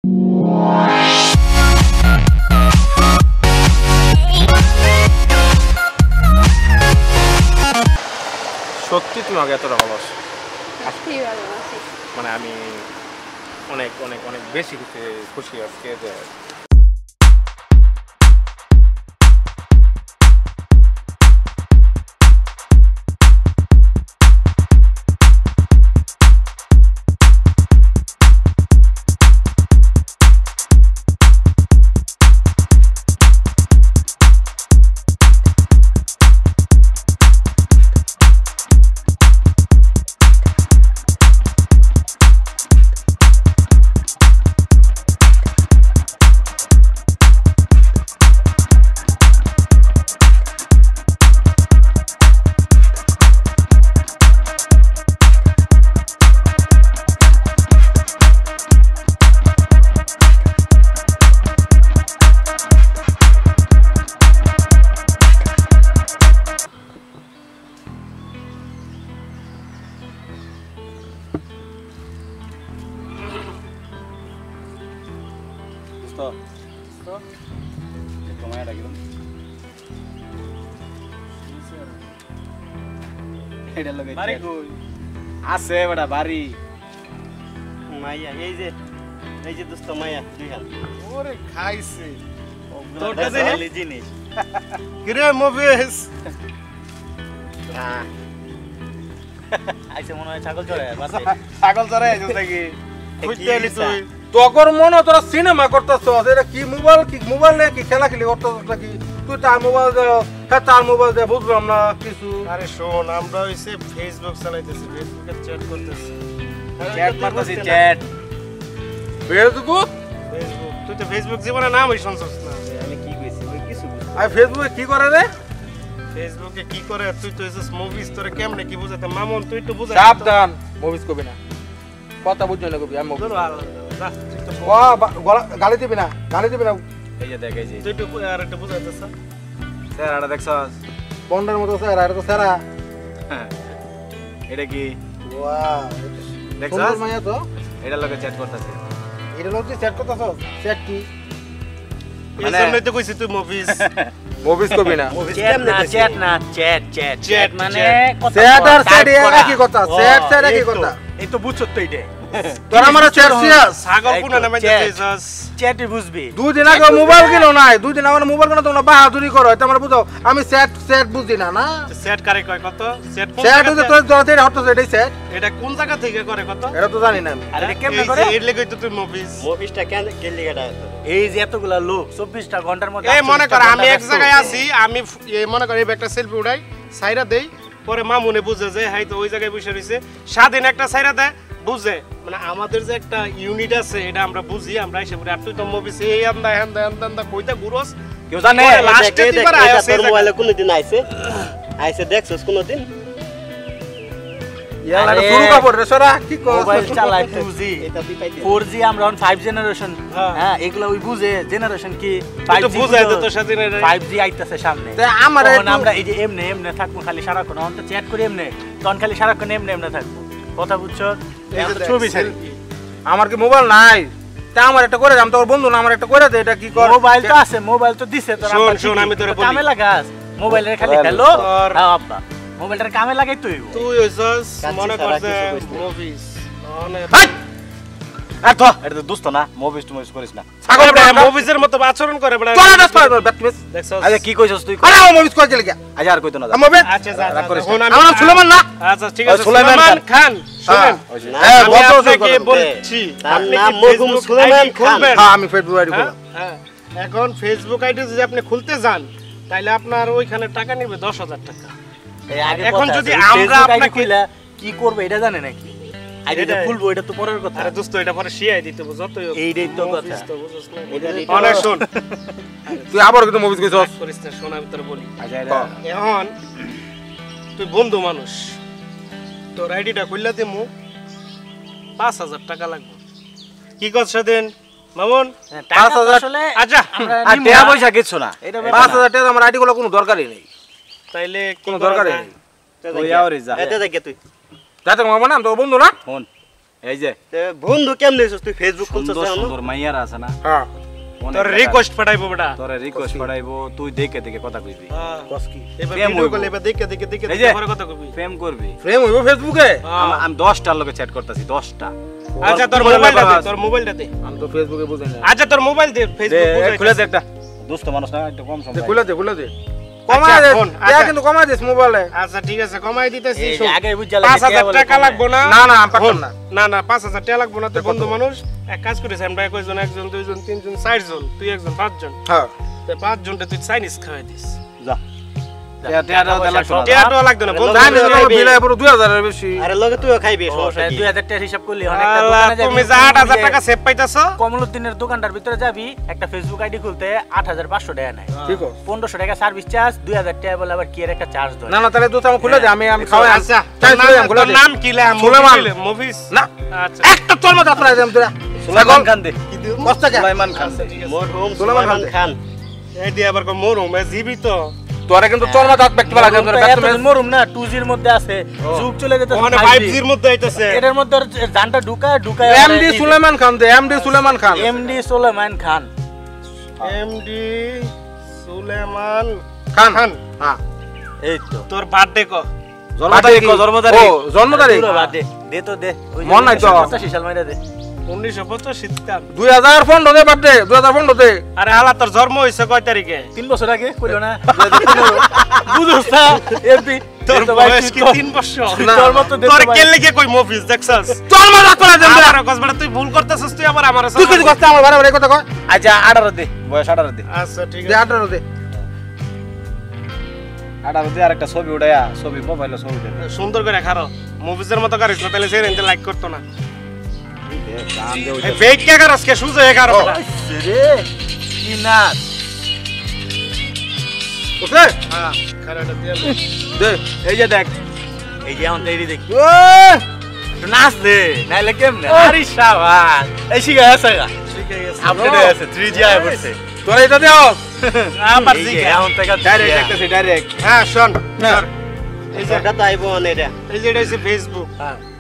সত্যি তুমি আগে এতটা ভালোবাসো? সত্যি ভালোবাসি। মানে আমি অনেক অনেক অনেক বেশি খুশি আজকে যে আছে বেটা বাড়ি মাইয়া এই যে দোস্ত মাইয়া দুই হাত ওরে খাইছে তোরটা দেখলি জিনিস কিরে মুভিস আইছে মনে হয় ছাগল চড়ে বাসে ছাগল চড়াই আইছিস নাকি খুঁজতে এলি তুই তোর মনে তোরা সিনেমা করতেছস, এটা কি মোবাইল নিয়ে কি খেলা খেলি করতেছস নাকি? তুই তার মোবাইল দে, হ্যাঁ তার মোবাইল দে, বুঝলাম না কিছু। আরে শোন, আমরা হইছে ফেসবুক চালাইতেছি, ফেসবুকে চ্যাট করতেছি, চ্যাট মারতেছি চ্যাট ফেসবুক তুই তো ফেসবুক জীবনে নাম হই শুনছস না? আমি কি কইছি ওই কিছু আর ফেসবুকে কি করে রে? ফেসবুকে কি করে? তুই তো হইছিস মুভিস, তোরে কেমনে কি বুঝাতে? মামুন তুই একটু বুঝা। সাবধান, মুভিস কবি না, কথা বুঝছ না কবি। আমি গালি দিবি না, গালি দিবি না। এই যে দেখ, এই যে তুই একটু আর একটা বুঝাইতেছ স্যার আটা দেখছস বন্ডের মতো স্যার, আর তো স্যারা এটা কি ওয়াও, দেখছস মাইয়া তো এটা লগে চ্যাট করতেছে। এটা লোক সেট করতেছস? সেট কি এই জন্যই তো কইছি তুই মুভিস। মুভিস কবি না। চ্যাট না চ্যাট মানে কথা সেট আর সেট একই কথা, সেট সেট একই কথা। এই তো বুঝছস তো এইটা তোরা আমার চেরসিয়াস ছাগল কোনা নামে যাইছস? চ্যাটই বুঝবি। দুই দিন আগে মোবাইল কিনো নাই, দুই দিন আমার মোবাইল কিনো তোমরা বাহাদুরি করো, এটা আমরা বুঝাও। আমি সেট সেট বুঝি না না। সেট কারে কয় কত? সেট কোন সেট জায়গা তো তোর জড়তে হটছে, এটাই সেট। এটা কোন জায়গা থেকে করে কত? এটা তো জানি না আমি। আর এটা কেমনে করে? এর লাগি তো তুই মুভিসটা কেন গেলি এটা? এই যে এতগুলা লোক 24টা ঘন্টার মধ্যে এই মনে কর আমি এক জায়গায় আছি, আমি এই মনে কর এই একটা সেলফি উঠাই, সাইরা দেই, পরে মামুনে বুঝে যে হাই তো ওই জায়গায় বসে রইছে, স্বাধীন একটা সাইরা দেয়, বুঝে। মানে আমাদের যে একটা ইউনিট আছে, এটা আমরা বুঝি, আমরা এসে পড়ি। আর তুই তো মুভিস এই আন্দা হ্যান্দা কইতা ঘুরোস, কেউ জানে? লাস্টে দিবার আইছে তোর মোবাইলে কোনদিন আইছে দেখছস কোনদিন? ইয়ালা তো শুরু কাপড় রে সরা, কি কর? মোবাইল চালায় 2G এটা তুই পাইতে 4G, আমরা 5 জেনারেশন। হ্যাঁ এগুলা ওই বুঝে জেনারেশন কি তুই তো বুঝাই দে তো স্বাধীন 5G আইতাছে সামনে। তে আমার তখন আমরা এই যে এমনে থাকবো খালি সারাক্ষণ, অন্ত চ্যাট করি এমনে, তখন খালি সারাক্ষণ এমনে থাকবো। কথা বুঝছো? এই যে ছবি ছাড়ি। আমার কি মোবাইল নাই? তা আমার একটা করে দাম, তোর বন্ধু না, আমার একটা করে দে। এটা কি কর? মোবাইল তো আছে, মোবাইল তো দিছে তোর আব্বা। শোন আমি তোরে বলি, কামে লাগাস মোবাইলের খালি হ্যালো হ্যাঁ আব্বা, মোবাইলটার কামে লাগাই তুই। তুই হইছস মনে কর যে মুভিস মানে আর তো এটা তো দোস্ত না, মুভিস টু মুভিস করিস না। ছাগল মুভিসের মতো আচরণ করে বড়। তোরা দাস পার ব্যাটমিস। দেখছস? আচ্ছা কি কইছস তুই? আরে আমার মুভিস কই গেল কি? আজ আর কইতো না। মুভিস আচ্ছা যা রাগ করিস না। এখন আমার নাম সুলেমান না। আচ্ছা ঠিক আছে, সুলাইমান সুলেমান খান শুনেন, হ্যাঁ আমি বলতো আপনাকে বলছি, তার আপনি নাম কি মরহুম ফেসবুক সুলাইমান আইডি খান। খুলবেন? হ্যাঁ আমি ফেসবুক আইডি খুললাম। হ্যাঁ, এখন ফেসবুক আইডি যদি আপনি খুলতে যান, তাহলে আপনার ওইখানে টাকা নেবে 10,000 টাকা। এই আগে এখন কথা যদি আছে, আমরা Facebook ID আপনাকে- খুইলা কি করবে এটা জানে নাকি? আইডিটা এটাই। খুলবো এটা তো পরের কথা। আরে দোস্ত এটা পরে শিয়াই দিতে হবে, যতই হোক। এইটাই তো কথা। মুভিস তো বুঝছ না। এটা অনেক শোন, তুই আবার কিন্তু মুভিস কইছস? রাগ করিস না, শোন আমি তোরে বলি। আচ্ছা এটা এখন তুই বন্ধু মানুষ, তোর আইডিটা খুললা দিমু, 5,000 টাকা লাগবে। কি কর সেদিন মামুন? টাকা তো 5,000 আসলে আচ্ছা আমরা আর নিমু টাকা না। পয়সা কিছু না। এটা 5,000 টাকা আমার আইডি গুলো কোনো দরকারই নেই, তাইলে কোনো দরকারই নেই। ওই আওরে যা। এতে দেখে তুই যাতে মামা না, তোর বন্ধু না। ফোন এই যে বন্ধু কেমনে হইছস তুই ফেসবুক খুলছস সুন্দর এখন সুন্দর মাইয়ার আছে না হ্যাঁ তোর রিকোয়েস্ট পাঠাইবো বেটা তোরে রিকোয়েস্ট পড়াইবো তুই দেখে দেখে কথা কইবি কস কি এবার প্রেম ভিডিও হইবো। কল এবার দেখে দেখে দেখে এই যে। পরে কথা কবি প্রেম করবি প্রেম হইব ফেসবুকে আমি 10টার লগে চ্যাট করতেছি 10টা আচ্ছা তোর মোবাইলটা দে তোর মোবাইলটা দে আমি তো ফেসবুকে বুঝি না আচ্ছা তোর মোবাইল দে ফেসবুক বুঝাই খুলে দে একটা দুষ্ট মানুষ না একটু কম সময় খুলে দে কমায় দে ফোন, দেয়া আচ্ছা। কিন্তু কমায় দিস মোবাইলে আচ্ছা ঠিক আছে কমাই দিতেছি এই যে শোন। আগে বুঝা 5,000 টাকা লাগবো না না না আমি পারতাম না না না 5,000 টাকা লাগবো না তুই বন্ধু মানুষ এক কাজ করিস আমরা কয়জন একজন দুইজন তিনজন চারজন তুই একজন পাঁচজন হ্যাঁ তো পাঁচজনটা তুই চাইনিজ খাওয়াই দিস যা টিয়াটাও দে লাগতো না টাকাও লাগবে না বন্ধু জানি না বিলে পুরো 2000 এর বেশি আরে লগে তুইও খাইবি সমস্যা কি 2000 টাকা হিসাব করলি অনেক একটা আল্লাহ, দোকানে যাবি তুমি যে 8,000 টাকা সেভ পাইতাছো কমলউদ্দিনের দোকানটার ভিতরে যাবি একটা ফেসবুক আইডি খুলতে 8500 টাকা নেয় ঠিক আছে 1500 টাকা সার্ভিস চার্জ 2000 টাকা বলে আবার কি এর একটা চার্জ ধরে না না তাহলে দুটো আমি খুলে দে আমি খাওয়াই আচ্ছা চাই খুলে আমি খুলে তোর দে নাম কি লে সুলেমান। মুভিস না আচ্ছা একটা তোর মত আপনারা দেন তোরা সুলাইমান খান দে কষ্ট কে সুলাইমান খান মরহুম সুলেমান সুলেমান খান এই দিয়ে আবার কো মোর মে জীবিত তোরা কিন্তু তোর মত হাত ব্যক্তি বলা দেন তোরা ব্যক্তি এতদিন মরুম না 2G এর মধ্যে আছে যুগ চলে যেতে ওখানে 5G এর মধ্যে আইতাছে এটার মধ্যে ওর জানটা ঢুকায় এমডি সুলেমান খান দে এমডি সুলেমান খান এমডি সুলেমান খান এমডি সুলেমান খান খান হ্যাঁ এই তো তোর বার্থডে কো জন্ম তারিখ জন্ম তারিখ ও জন্ম তারিখ পুরো বাদ দে দে তো দে ওই যে মন নাই তো। 85 সাল মাইরা দে 1985 শীতকাল 2015 দে বার্থডে 2015 দে আরে হালা তোর জন্ম হইছে কয় তারিখে 3 বছর আগে কইলো না বুঝছস না এমপি তোর বয়স কি 3 বছর না। তোর মত দে তোর কে লেগে কই মুভিস দেখছস তোর মত হাত তোরা দেন আমার কসবাটা তুই ভুল করতেছস তুই আবার আমার তুই কিছু কষ্ট আমার বারে বারে কথা কয় আচ্ছা 18 দে বয়স 18 দে আচ্ছা ঠিক দে আছে 18 দে 18 দে আর একটা ছবি উঠায়া ছবি প্রোফাইলে ছবি দে সুন্দর করে খারো মুভিসের মতো করিস না তাহলে সে রেন্টে লাইক করতো না গান দে এই ফেক কে করস কে সুজে হে কারো রে কি নাচ ওকে হ্যাঁ খারাটা দিয়ে দে এই যে দেখ এই যে এখন দেরি দেখি ও একটু নাচ দে নাইলে কেমনে আরে শাবাশ এই শিখা আছে গা ঠিক আছে আপডেট হয়ে আছে 3G আয় পড়ছে তোরা এটা দেও আবার এই যে জিকে এখন থেকে ডাইরেক্ট দেখতেছি ডাইরেক্ট হ্যাঁ শুন ধর। এই যে এটা তো আইবো না এটা এই যে এটা হচ্ছে ফেসবুক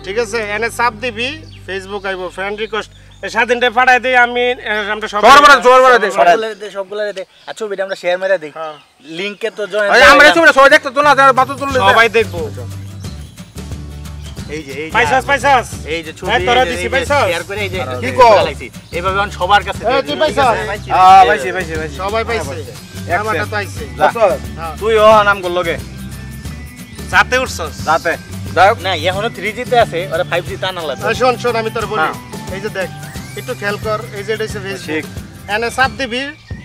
ঠিক আছে এনে চাপ দিবি ফেসবুক আইবো ফ্রেন্ড রিকোয়েস্ট স্বাধীনটা পাঠাই দিই আমি আমরা সব জোর বড় দে সবগুলো দে আর ছবিটা আমরা শেয়ার মেরে দেই হ্যাঁ। লিংকে তো জয়েন আরে আমরা এই ছবিটা সবাই দেখতে তো না যারা বাতো তুললে সবাই দেখবো এই যে পাইছাস এই যে ছবি হ্যাঁ, তোরা দিছি পাইছাস? শেয়ার করে এই যে কি কও? লাগছি এইভাবে এখন সবার কাছে এই তুই পাইছাস পাইছি পাইছি পাইছি সবাই পাইছে আমারটা তো আইছে তুই ও নাম করলো গে যাতে উঠছস রাতে না এখনো 3G তে আছে ওরা 5G তা না লাগবে শোন শোন আমি তোর বলি এই যে দেখ একটু খেয়াল কর এই যে এটা হচ্ছে ফেসবুক এনে চাপ দিবি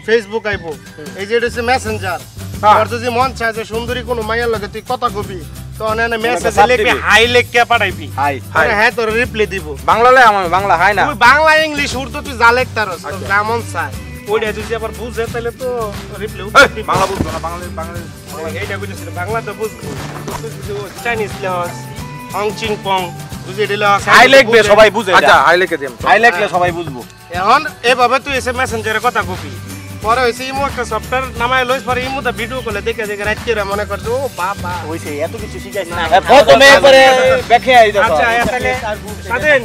ফেসবুক আইবো এই যে এটা হচ্ছে মেসেঞ্জার আর যদি মন চায় যে সুন্দরী কোনো মাইয়ার লগে তুই কথা কবি তো এনে মেসেজ চাপ লিখবি দিবি। হাই লিখকে পাঠাইবি হাই আরে হ্যাঁ তোর রিপ্লাই দিব বাংলালে আমি বাংলা হাই না তুই বাংলা ইংলিশ উর্দু তুই যা লিখতারস যা মন চায় ওইটা যদি আবার বুঝে তাহলে তো রিপ্লাই বাংলা বুঝতো না বাংলা বাংলা এইটা বুঝেছিল বাংলা তো বুঝবো চাইনিজ লস হংচিং পং বুঝে দিল হাই লিখবে সবাই বুঝে আচ্ছা হাই লিখে দিম হাই লিখলে সবাই বুঝবো এখন এভাবে তুই এসে মেসেঞ্জারে কথা কবি পরে হইছে ইমো একটা সফটওয়্যার নামায় লইস পরে ইমোতে ভিডিও কলে দেখে দেখে রাইতে রে মনে করছে ও বাবা হইছে এত কিছু শিখাইছ না প্রথমে একবারে দেখে আই দেখো আচ্ছা তাহলে স্বাধীন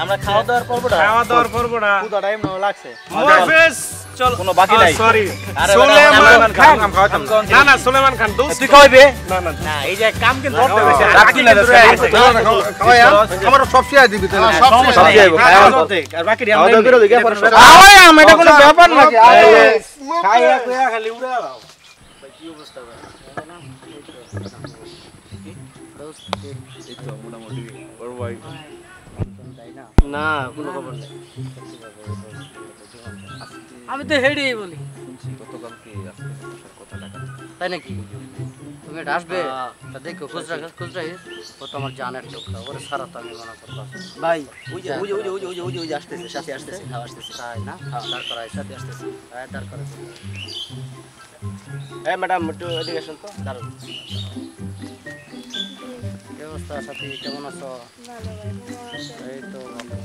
আমরা খাওয়া দাওয়ার পর্বটা খাওয়া দাওয়ার পরবড়া পুরো টাইম না লাগছে মোরফেস চল কোনো বাকি নাই। সরি আরে সুলেমান খান আমি খাওয়াতাম না না সুলেমান খান দোস্ত তুই খাওয়াইবে না না না এই যে কাম কিন্তু করতে হইছে রাখি না খাওয়াই আমার সব শেয়ার দিবি তাহলে সব সব যাইবো আর বাকি খাওয়া বেরো দিকে পরে আওয়াই আম এটা কোনো ব্যাপার নাকি খাইয়া কইয়া খালি উড়ে দাও না কোনো খবর নেই আমি তো হেডেই বলি তাই নাকি তুমি এটা আসবে তা দেখো খুচরা ও তো আমার জানের টোকা ওরে সারা তো আমি মনে করবো ভাই ওই যে আসতেছে সাথে আসতেছে আসতেছে তাই না দাঁড় করায় সাথে আসতেছে দাঁড় করায় এই ম্যাডাম একটু এদিকে আসুন তো দাঁড়ান কি অবস্থা সাথী কেমন আছো এই তো ভালো।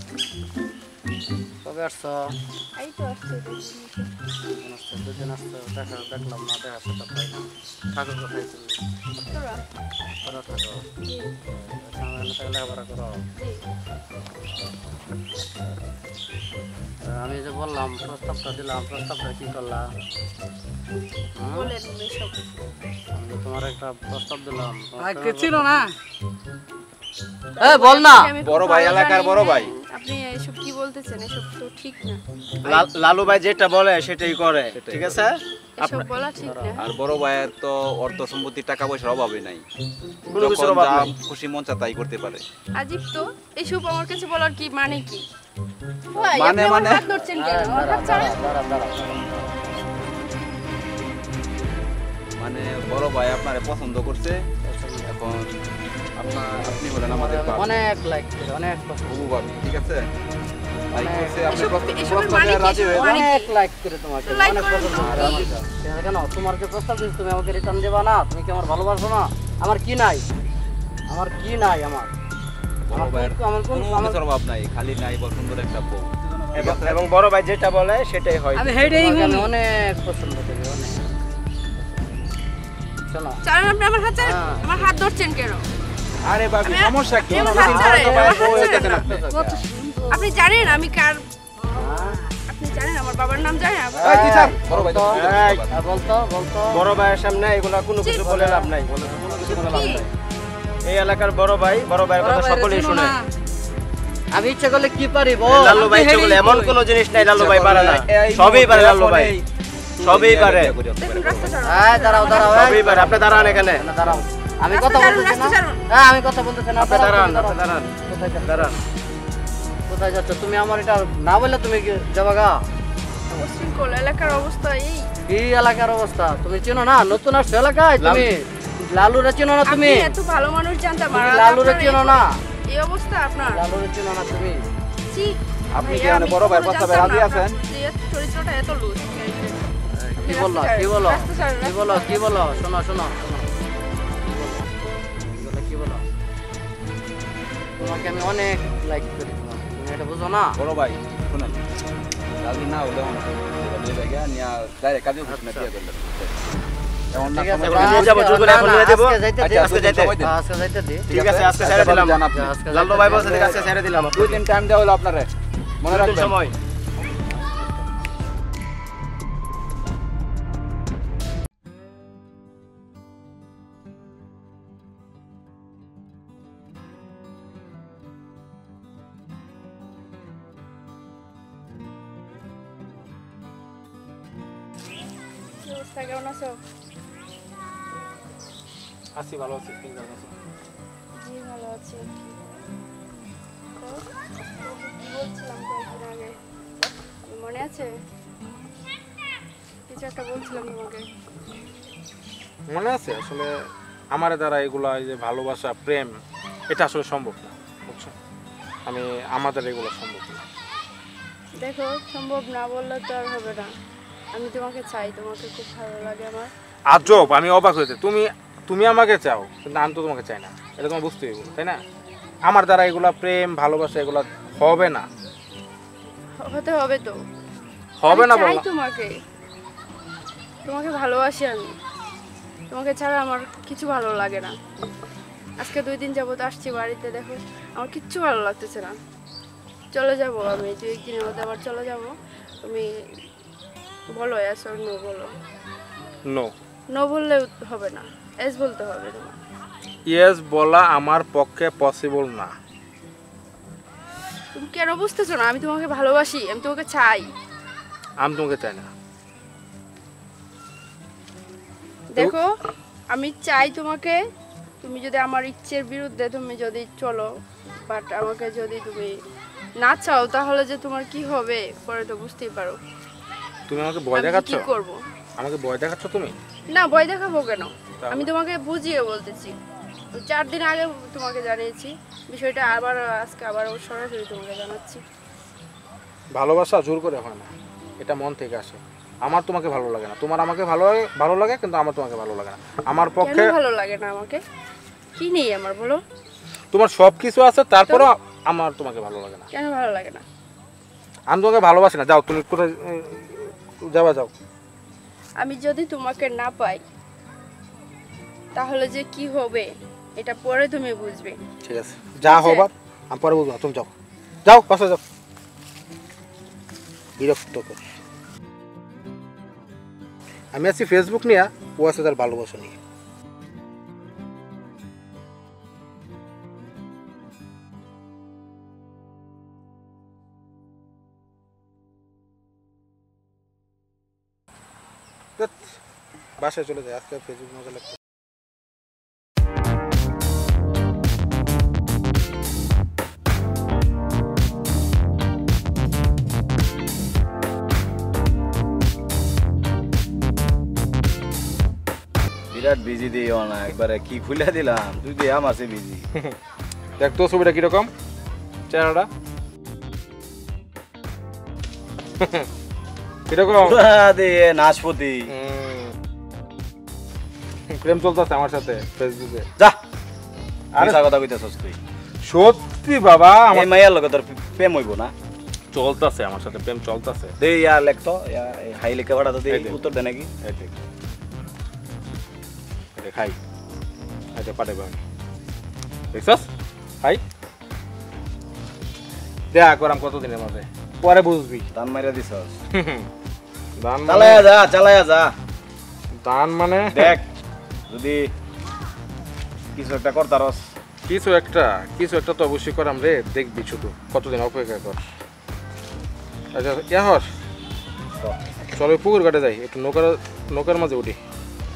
কবে আসছো? এই তো আসছে দুদিন আসছো, দেখলাম না, দেখা সাথে পাই না। থাকো কোথায় তুমি? তোরা তোরা থাকো, জি লেখাপড়া করো। আমি যে বললাম প্রস্তাবটা দিলাম, প্রস্তাবটা কি করলা? বলেন এসব আমি তোমার একটা প্রস্তাব দিলাম। ছিল না বল না। আমি খুব বড় ভাই, ভালো এলাকার জানি বড় যে ভাই। আপনি এসব কি বলতেছেন, এসব তো ঠিক না। লালু ভাই যেটা বলে সেটাই করে, ঠিক আছে? এসব বলা ঠিক না। আর বড় ভাইয়ের তো অর্থ সম্পত্তি টাকা পয়সার অভাবে নাই, কোনো কিছুর যখন অভাব যা নাই। খুশি মন চায় তাই করতে পারে। আজিব তো, এসব আমার কাছে বলার কি মানে কি? ভাই, মানে আপনি আমার মানে? হাত ধরছেন কেন? আমার হাত ছাড়েন। মানে বড় ভাই আপনারে পছন্দ করছে, এখন আপনি হলেন আমাদের বাপ, অনেক লাইক করে, অনেক হবু ভাবি, ঠিক আছে? তাই করছে আপনি এসবের মানে কি? রাজি হয়ে যান। মানে অনেক কি? লাইক করে তোমাকে, Like অনেক করেন পছন্দ তো। করে আমাকে। কেন তোমার যে প্রস্তাব দিচ্ছ, তুমি আমাকে রিটার্ন দেবা না? তুমি কি আমার ভালোবাসো না? আমার কি নাই? আমার কি নাই? আমার বড় ভাইয়ের আমার কোন কোনো কিছুর অভাব নাই, খালি নাই বল সুন্দর একটা বউ। এবং বড় ভাই যেটা বলে সেটাই হয়। আমি হেডেই আমি অনেক পছন্দ করি, অনেক। চলো ছাড়েন আপনি আমার হাত ছাড়েন। হ্যাঁ। আমার হাত ধরছেন কেন? আরে ভাবি আমি- সমস্যা কি? আমি আমার হাত ছাড়েন, আমার হাত বউ হয়ে ছাড়েন। গেছেন আপনি। আপনি জানেন আমি কার, আপনি জানেন আমার বাবার নাম জানেন? এই কি স্যার? বড় ভাই তো এই, বলতো বলতো বড় ভাইয়ের সামনে এগুলা কোনো কিছু বলে লাভ নাই। কোনো কিছু বলা লাভ কি? নাই। এই এলাকার বড় ভাইয়ের কথা সকলেই শুনে। আমি ইচ্ছা করলে কি পারি বল? লালু ভাই তো বলে এমন কোনো জিনিস নাই লালু ভাই পারে না, সবই পারে লালু ভাই, সবই পারে, দেখুন রাস্তা ছাড়ুন। দাঁড়াও দাঁড়াও, সবই পারে। আপনি দাঁড়ান এখানে, দাঁড়াও। আমি রাস্তা কথা ছাড়ুন, বলতেছি রাস্তা না। ছাড়ুন। হ্যাঁ আমি কথা বলতেছি না। আপনি দাঁড়ান, আপনি দাঁড়ান, কোথায় যাচ্ছ? দাঁড়ান। কোথায় যাচ্ছ তুমি? আমার এটা না বললে তুমি যাবা গা? উশৃঙ্খল এলাকার অবস্থা এই। কি এলাকার অবস্থা তুমি চেনো না? নতুন আসছো এলাকায় তুমি? লালুরে চেনো না তুমি? আপনি এত ভালো মানুষ জানতাম তুমি আর লালুরে আপনার চেনো না? এই অবস্থা আপনার। লালুরে চেনো না তুমি? ছি, আপনি কি ভাইয়া, মানে আমি বড় ভাইয়ের কখনো প্রস্তাবে জানতাম রাজি না আছেন? আপনার যে চরিত্রটা এত লুজ। কি বললো? কি বলো? রাস্তা ছাড়ুন, কি বলো? কি বলো? শোনো শোনো শোনো। কি বলো? তোমাকে আমি অনেক লাইক করি, তুমি এটা বুঝো না? বড় ভাই শুনেন, রাজি না হলে নিয়ে জায়গা নিয়ে ডাইরেক্ট কাজে খুশি না দিয়ে দিলেন। এমন না ঠিক আছে, সময়- নিয়ে যাবো, জোর করে এখন নিয়ে যাবো। আজকে যাইতে দি। আচ্ছা, আজকে যাইতে। আজকে যাইতে দি। ঠিক আছে, আজকে ছেড়ে দিলাম। জান আপনি। আজকে লালু যাইতে ভাই দি। বলছে ঠিক আছে, ছেড়ে দিলাম। 2 দিন টাইম দেওয়া হলো আপনারে, মনে 2 দিন রাখবেন। সময়। কি অবস্থা, কেমন আছো? আছি, ভালো আছি, তুমি কেমন আছো? জি ভালো আছি। তো, কি বলছিলাম কয়েকদিন আগে, মনে আছে? কিছু একটা বলছিলাম তোমাকে। মনে আছে আসলে আমার দ্বারা এগুলা, এই যে ভালোবাসা প্রেম, এটা আসলে সম্ভব না, বুঝছো? আমাদের এগুলো সম্ভব না। দেখো, সম্ভব না বললে তো আর হবে না। আমি তোমাকে চাই, তোমাকে খুব ভালো লাগে আমার। আজব, আমি অবাক হয়েছে। তুমি আমাকে চাও, কিন্তু আমি তো তোমাকে চাই না, এটা তোমার বুঝতে হবে, তাই না? আমার দ্বারা এগুলা প্রেম ভালোবাসা এগুলা হবে না, হতে হবে তো। হবে না আমি চাই বললাম। তোমাকে ভালোবাসি আমি। তোমাকে ছাড়া আমার কিছু ভালো লাগে না। আজকে 2 দিন যাবত আসছি বাড়িতে, দেখো আমার কিচ্ছু ভালো লাগতেছে না। চলে যাব আমি 2 দিনের মধ্যে, আবার চলে যাব। তুমি বলো এস আর নো বলো। নো, নো বললে হবে না, এস বলতে হবে তোমার। ইয়েস বলা আমার পক্ষে পসিবল না। তুমি কেন বুঝতেছো না? আমি তোমাকে ভালোবাসি, আমি তোমাকে চাই। আমি তোমাকে চাই না। দেখো, আমি চাই তোমাকে। তুমি যদি আমার ইচ্ছের বিরুদ্ধে তুমি যদি চলো, বাট আমাকে যদি তুমি না চাও, তাহলে যে তোমার কি হবে পরে তো বুঝতেই পারো। তুমি আমাকে ভয় আমি যে দেখাচ্ছ? কি করব? আমাকে ভয় দেখাচ্ছ তুমি? না, ভয় দেখাবো কেন? তাহলে? আমি তোমাকে বুঝিয়ে বলতেছি। 4 দিন আগে তোমাকে জানিয়েছি বিষয়টা, আবার আজকে আবার সরাসরি তোমাকে জানাচ্ছি। ভালোবাসা জোর করে হয় না, এটা মন থেকে আসে। আমার তোমাকে ভালো লাগে না, তোমার আমাকে ভালো লাগে, কিন্তু আমার তোমাকে ভালো লাগে না। আমার কেন পক্ষে ভালো লাগে না আমাকে? কি নেই আমার, বলো? তোমার সব কিছু আছে, তারপরও আমার তোমাকে ভালো লাগে না। কেন ভালো লাগে না? আমি তোমাকে ভালোবাসি না, যাও তুমি কোথায় যাবা যাও। আমি যদি তোমাকে না পাই তাহলে যে কি হবে এটা পরে তুমি বুঝবে। ঠিক আছে, যা হবার আমি পরে বুঝবো, তুমি যাও যাও বাসা যাও। বিরক্ত কর। আমি আছি ফেসবুক নিয়ে, ও আছে তার ভালোবাসা নিয়ে। বাসায় চলে যায়, আজকে ফেসবুক মজা লাগছে। বিরাট বিজি দিও না, একবারে কি খুলে দিলাম, তুই দিয়ে আমার সে বিজি। দেখ তো ছবিটা কিরকম, চেহারাটা কিরকম দিয়ে নাশপতি। প্রেম চলতেছে আমার সাথে ফেসবুকে। যা আরে আরে কথা কইতেছস তুই? সত্যি বাবা, আমার এই মাইয়ার লগে তোর প্রেম হইব না? চলতেছে আমার সাথে প্রেম চলতেছে। দে ইয়া লেখতো, ইয়া হাই লেখা পড়া তো দে, এই দে। উত্তর দে নাকি? এই দেখ, এটা খাই, এটা পাঠাবো আমি, দেখছস খাই। দেখ করাম কতদিনের মাঝে, পরে বুঝবি। দান মাইরা দিছস? দান মানে- চালায়া যা, চালায়া যা। দান মানে দেখ যদি কিছু একটা করতারস। কিছু একটা তো অবশ্যই করাম রে, দেখবি শুধু কতদিন অপেক্ষা কর। আচ্ছা ইয়া হর, চলো পুকুর ঘাটে যাই, একটু নৌকার মাঝে উঠি।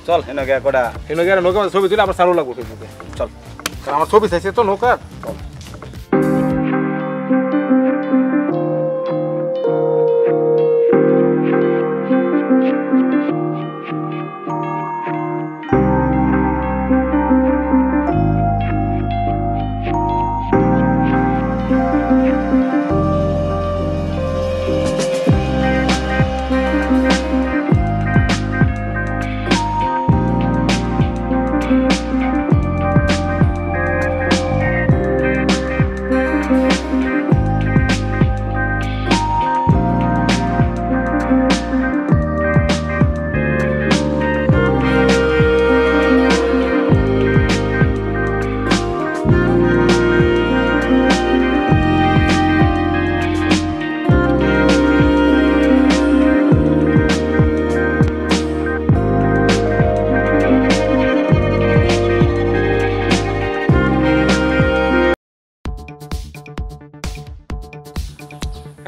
চল এনে গিয়া কটা নৌকার মাঝে ছবি তুলে আবার চালু লাগবো ফেসবুকে। চল, কারণ আমার ছবি চাইছে তো নৌকার।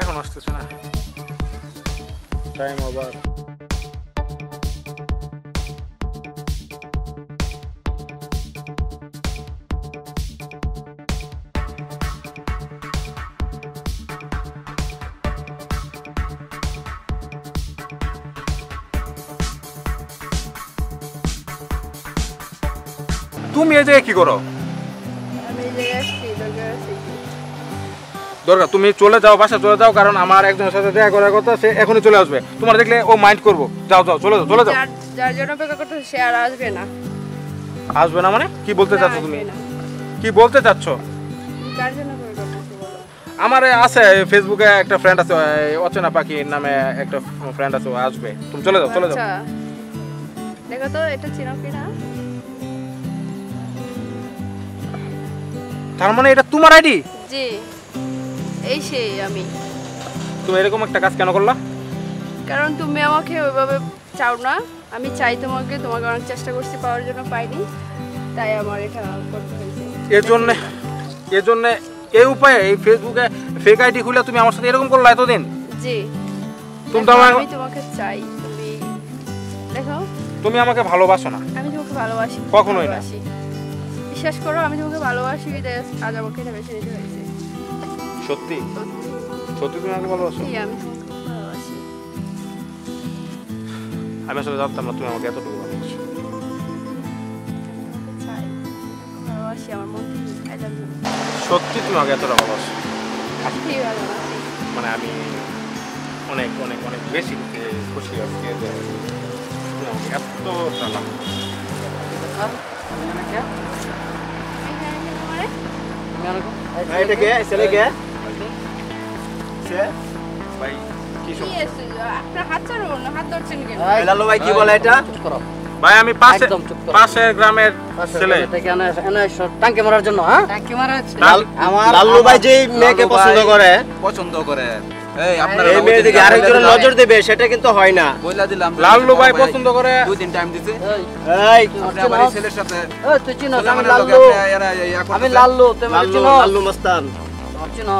এখন আসতেছে না টাইম আবার। তুমি এই জায়গায় কি করো? আমি এই জায়গায় আসছি, দরকার আছে কি? দরকার তুমি চলে যাও, বাসা চলে যাও, কারণ আমার একজনের সাথে দেখা করার কথা, সে এখনই চলে আসবে। তোমার দেখলে ও মাইন্ড করবো। যাও যাও, চলে যাও চলে যাও। যার জন্য অপেক্ষা করতেছে সে আর আসবে না। আসবে না মানে কি বলতে চাচ্ছ আসবে তুমি? না। কি বলতে চাচ্ছ? কার জন্য অপেক্ষা করতেছে বলো? আমার আছে ফেসবুকে একটা ফ্রেন্ড আছে, অচেনা পাখি নামে একটা ফ্রেন্ড আছে, ও আসবে। তুমি চলে যাও চলে যাও। আচ্ছা, দেখো তো এটা চিনো কিনা? তার মানে এটা তোমার আইডি? জি, এই সেই আমি। তুমি এরকম একটা কাজ কেন করলা? কারণ তুমি আমাকে ওইভাবে চাও না, আমি চাই তোমাকে, তোমাকে অনেক চেষ্টা করছি পাওয়ার জন্য, পাইনি, তাই আমার এটা করতে হয়েছে। এজন্য এই উপায়ে এই ফেসবুকে ফেক আইডি খুলে তুমি আমার সাথে এরকম করলা এতদিন? জি, তুমি তো আমি তোমাকে চাই, তুমি দেখো। তুমি আমাকে ভালোবাসো না? আমি তোমাকে ভালোবাসি, কখনোই না। ভালোবাসি। বিশ্বাস করো, আমি তোমাকে ভালোবাসি, আজ আমাকে এটা বেছে নিতে হয়েছে। সত্যি সত্যি সত্যি তুমি আমাকে ভালোবাসো? জি, আমি তোমাকে খুব ভালোবাসি। আমি আসলে জানতাম না তুমি আমাকে এতটুকু ভালোবাসো। তোমাকে চাই, তোমাকে ভালোবাসি আমার মন থেকে। I love you. সত্যি তুমি আমাকে এতটা ভালোবাসো? সত্যি ভালোবাসি। মানে আমি অনেক অনেক অনেক বেশি খুশি আজকে যে তুমি আমাকে এতটা ভালোবাসো। এটা কে? ছেলে কে? সে ভাই কি কি আছে? আপনার হাত ছাড়ুন, হাত ধরছেন কেন? লালু ভাই কি বলে এটা? চুপ করো। ভাই আমি একদম চুপ করো। পাশের গ্রামের ছেলে। থেকে এনে টাঙ্কি মারার জন্য, হ্যাঁ? টাঙ্কি মারার আমার লালু ভাই যে মেয়েকে পছন্দ করে, পছন্দ করে এই আপনারা এই মেয়ে দিকে আরেকজনের নজর দেবে সেটা কিন্তু হয় না। বইলা দিলাম লাল্লু ভাই পছন্দ করে। 2 দিন টাইম দিতে এই আপনি আমার এই ছেলের সাথে এই তুই চিনো আমি মানে লাল্লু, আমি লাল্লু, তুই আমাকে লাল্লু চিনো? লাল্লু মস্তান। আমার চিনো?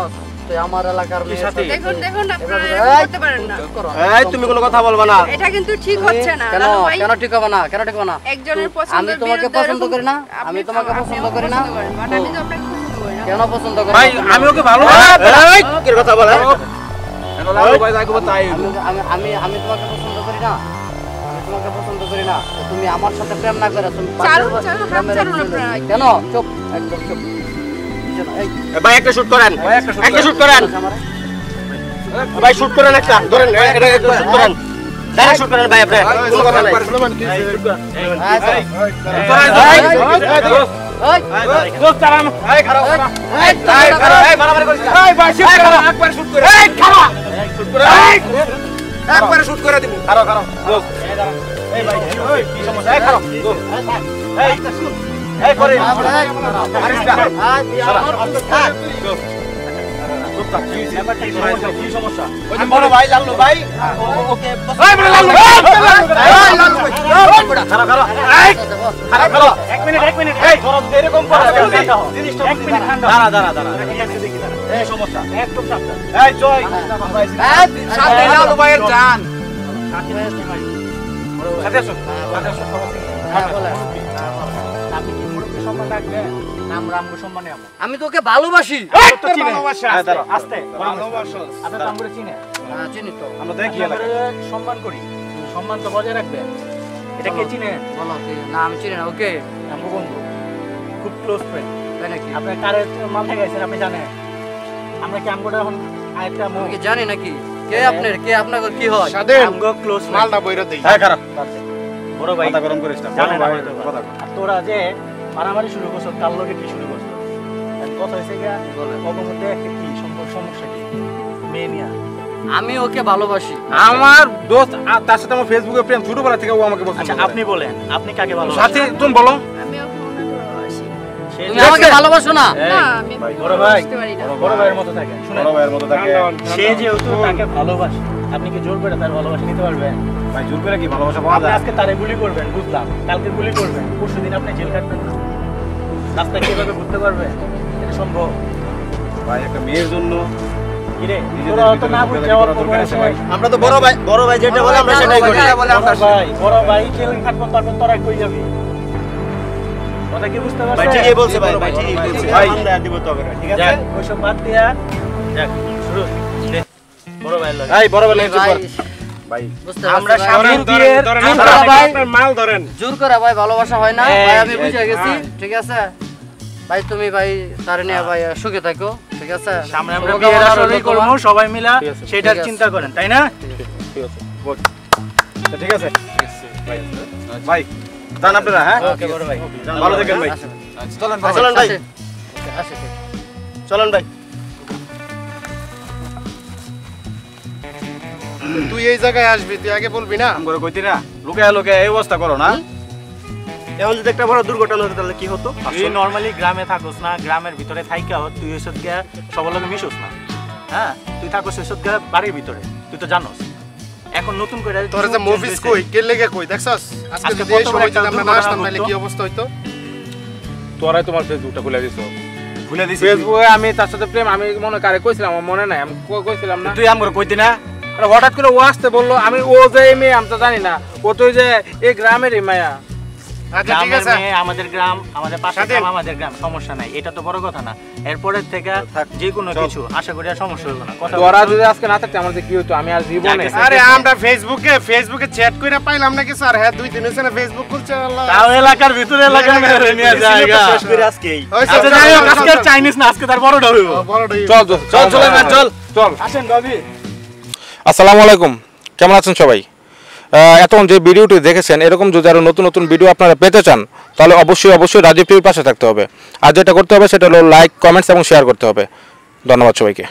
তুই আমার এলাকার মেয়ের সাথে দেখুন আপনারা এই, এরকম করতে পারেন না। চুপ করো। এই তুমি কোনো কথা বলবা না। এটা কিন্তু ঠিক হচ্ছে না কেন লালু ভাই। কেন ঠিক হবে না? কেন ঠিক হবে না? একজনের পছন্দ আমি তোমাকে পছন্দ করি না, আমি তোমাকে পছন্দ করি না। বাট আমি তো আপনাকে পছন্দ করি না। কেন পছন্দ করি ভাই না? আমি ওকে ভালোবাসি। এই কি কথা বলে? এনো লালু ভাই যাইবো তাই আমি তোমাকে পছন্দ করি না, আমি তোমাকে পছন্দ করি না। তো তুমি আমার সাথে প্রেম না করে তুমি ছাড়ুন, ছাড়ুন, হাত ছাড়ুন আপনারা। কেন? চুপ, একদম চুপ। এই, ভাই একটা শুট করেন, একটা শুট করেন ভাই, শুট করেন একটা, ধরেন এটা একটা শুট করেন, ডাইরেক্ট শুট করেন ভাই আপনি, কোনো কথা নাই। দোস্ত চালান। এই খারাপ খারাপ। এই মারামারি করিস না। এই ভাই শুট করো, একবার শুট করে। এই খারাপ। শুট করে। একবার শুট করে দিব। খারাপ খারাপ। দোস্ত। এই ভাই এই কি সমস্যা? এই খারাপ। দোস্ত। এই শুট। এই করে। আরিস্তা। কি সমস্যা? ওই যে বড় ভাই লাল্লু ভাই ওকে এই বড় লাল্লু ভাই এই লাল্লু ভাই খারাপ খারাপ এই খারাপ খারাপ এক মিনিট এই ধরো এরকম করো জিনিসটা এক মিনিট ঠান্ডা দাঁড়া এই সমস্যা একদম সাবধান এই জয় সাথে লাল্লু ভাইয়ের জান সাথে আসুন আপনি কি মুরব্বী সম্মান রাখবেন? নাম রামগো সম্মানে আমো। আমি তোকে ভালোবাসি। তো চিনে আস্তে ভালোবাসো। আপনি তো আমগুলো চিনে। হ্যাঁ, চিনি তো। আমরা দেখি সম্মান করি। সম্মান তো বজায় রাখবে। এটা কে চিনে? বলো কি? না আমি চিনি না। ওকে, আমগো বন্ধু। খুব ক্লোজ ফ্রেন্ড। তাই নাকি? আপনি কারে মাথায় গেছেন আপনি জানেন? আমরা কি আমগোটা এখন আরেকটা আমি কি জানি নাকি? কে আপনার, কে আপনাকে কি হয়? আমগো ক্লোজ মালটা বইরা দেই। এই খারাপ। বড় ভাই কথা গরম করিস না। জানেন ভাই হয়তো কথা আর তোরা যে মারামারি শুরু করছো কাল লগে কি শুরু করছো? কথা হয়েছে গিয়া ওদের মধ্যে একটা কি সমস্যা কি? মেয়ে নিয়া আমি ওকে ভালোবাসি। আমার দোস্ত তার সাথে আমার ফেসবুকে প্রেম ছোটবেলা থেকে ও আমাকে পছন্দ আচ্ছা করে। আপনি বলেন আপনি কাকে ভালোবাসেন? সাথী তুমি বলো। আমি ওকে মনে ভালোবাসি। সে তুমি আমাকে ভালোবাসো না? না আমি বড় ভাই বুঝতে পারি না। বড় ভাইয়ের মতো থাকে শুনেন বড় ভাইয়ের মতো থাকে। সে যেহেতু তাকে ভালোবাসে আপনি কি জোর করে তার ভালোবাসা নিতে পারবেন? ভাই জোর করে কি ভালোবাসা পাওয়া আপনি যায়? আজকে তারে গুলি করবেন বুঝলাম, কালকে গুলি করবেন, পরশুদিন আপনি জেল কাটবেন না, রাস্তায় কিভাবে ঘুরতে পারবেন? এটা সম্ভব? ভাই একটা মেয়ের জন্য কিরে তোরা তো না বুঝতে অল্প বয়সে আমরা তো বড় ভাই যেটা বলে আমরা সেটাই করি। বড় ভাই জেল কাটবেন তারপর তোরা কই যাবি? কথা কি বুঝতে ভাই পারছেন? ঠিকই বলছে ভাই, ভাই ঠিকই বলছে। ভাই। আমরা দিব তো হবে, ঠিক আছে? যাক ওইসব বাদ দিয়া যাক শুরু দে বড় ভাই লাগে এই বড় ভাই চুপ ভাই, কর। ভাই বুঝতে আমরা পারছি ভাই। সামনের বিয়ের ধরেন জোর আপনারা করা ভাই। আপনার মাল ধরেন। জোর করে ভাই ভালোবাসা হয় না এই, ভাই, আমি এই, বুঝে গেছি। হ্যাঁ। ঠিক আছে ভাই, তুমি ভাই তার নিয়ে ভাই সুখে থাকো। ঠিক আছে, সামনে আমরা শুভকামনা বিয়ের রইলো আসরে তোমার। করব সবাই মিলা ঠিক আছে, সেটার ঠিক আছে। চিন্তা করেন তাই না? ঠিক আছে বল। ঠিক আছে ভাই ভাই জান আপনারা হ্যাঁ ওকে বড় ভাই ভালো থাকেন ভাই। আসেন। চলেন চলেন ভাই, আসেন। আসেন। চলেন ভাই। তুই এই জায়গায় আসবি, তুই আগে বলবি না? কাম করে কইতি না লুকে লুকে এই অবস্থা করো না। এখন যদি একটা বড় দুর্ঘটনা হতো তাহলে কি হতো? তুই নরমালি গ্রামে থাকোস না, গ্রামের ভিতরে থাইকাও তুই এসব গিয়া সবার লগে মিশোস না। হ্যাঁ তুই থাকোস এসব গিয়া বাড়ির ভিতরে, তুই তো জানোস। এখন নতুন করে তোর যে মুভিস কই কে লেগে কই দেখছস? আজকে আজকে যদি এই কত বড় সময় একটা যদি আমরা না দুর্ঘটনা আসতাম তাহলে ঘটতো। কি অবস্থা হইতো? তোরাই তোমার ফেসবুকটা খুলে দিছো। ভুলে দিছি ফেসবুকে আমি তার সাথে প্রেম আমি মনে কারে কইছিলাম আমার মনে নাই। আমি কইছিলাম না। তুই আমগো কইতি না আরে হঠাৎ করে ও আসতে বললো, আমি ও যে এই মেয়ে আমি তো জানি না, ও তো ওই যে এই গ্রামেরই মায়া। আচ্ছা ঠিক গ্রামের আছে, মেয়ে, আমাদের গ্রাম, আমাদের পাশের স্বাধীন। গ্রাম, আমাদের গ্রাম, সমস্যা নাই, এটা তো বড় কথা না। এরপরের থেকে যে কোনো কিছু আশা করি আর সমস্যা হবে না। কথা তোরা যদি আজকে না থাকতে আমার যে কি হতো আমি আর জীবনে। যাকে আরে আমরা ফেসবুকে চ্যাট কইরা পাইলাম নাকি স্যার? হ্যাঁ 2-3 হইছে না ফেসবুক খুলছে আল্লাহ। তাও এলাকার ভিতরে এলাকার মেরে নিয়ে জায়গা। শেষ করে আজকেই। হইছে, আচ্ছা যাই হোক, আজকে চাইনিজ না, আজকে তার বড়টা হইব। বড়টাই। চল চল চল চল না চল চল। আসেন ভাবি। আসসালামু আলাইকুম, কেমন আছেন সবাই? এতক্ষণ যে ভিডিওটি দেখেছেন, এরকম যদি আরও নতুন নতুন ভিডিও আপনারা পেতে চান তাহলে অবশ্যই রাজীব টিভির পাশে থাকতে হবে। আর যেটা করতে হবে সেটা হলো লাইক, কমেন্টস এবং শেয়ার করতে হবে। ধন্যবাদ সবাইকে।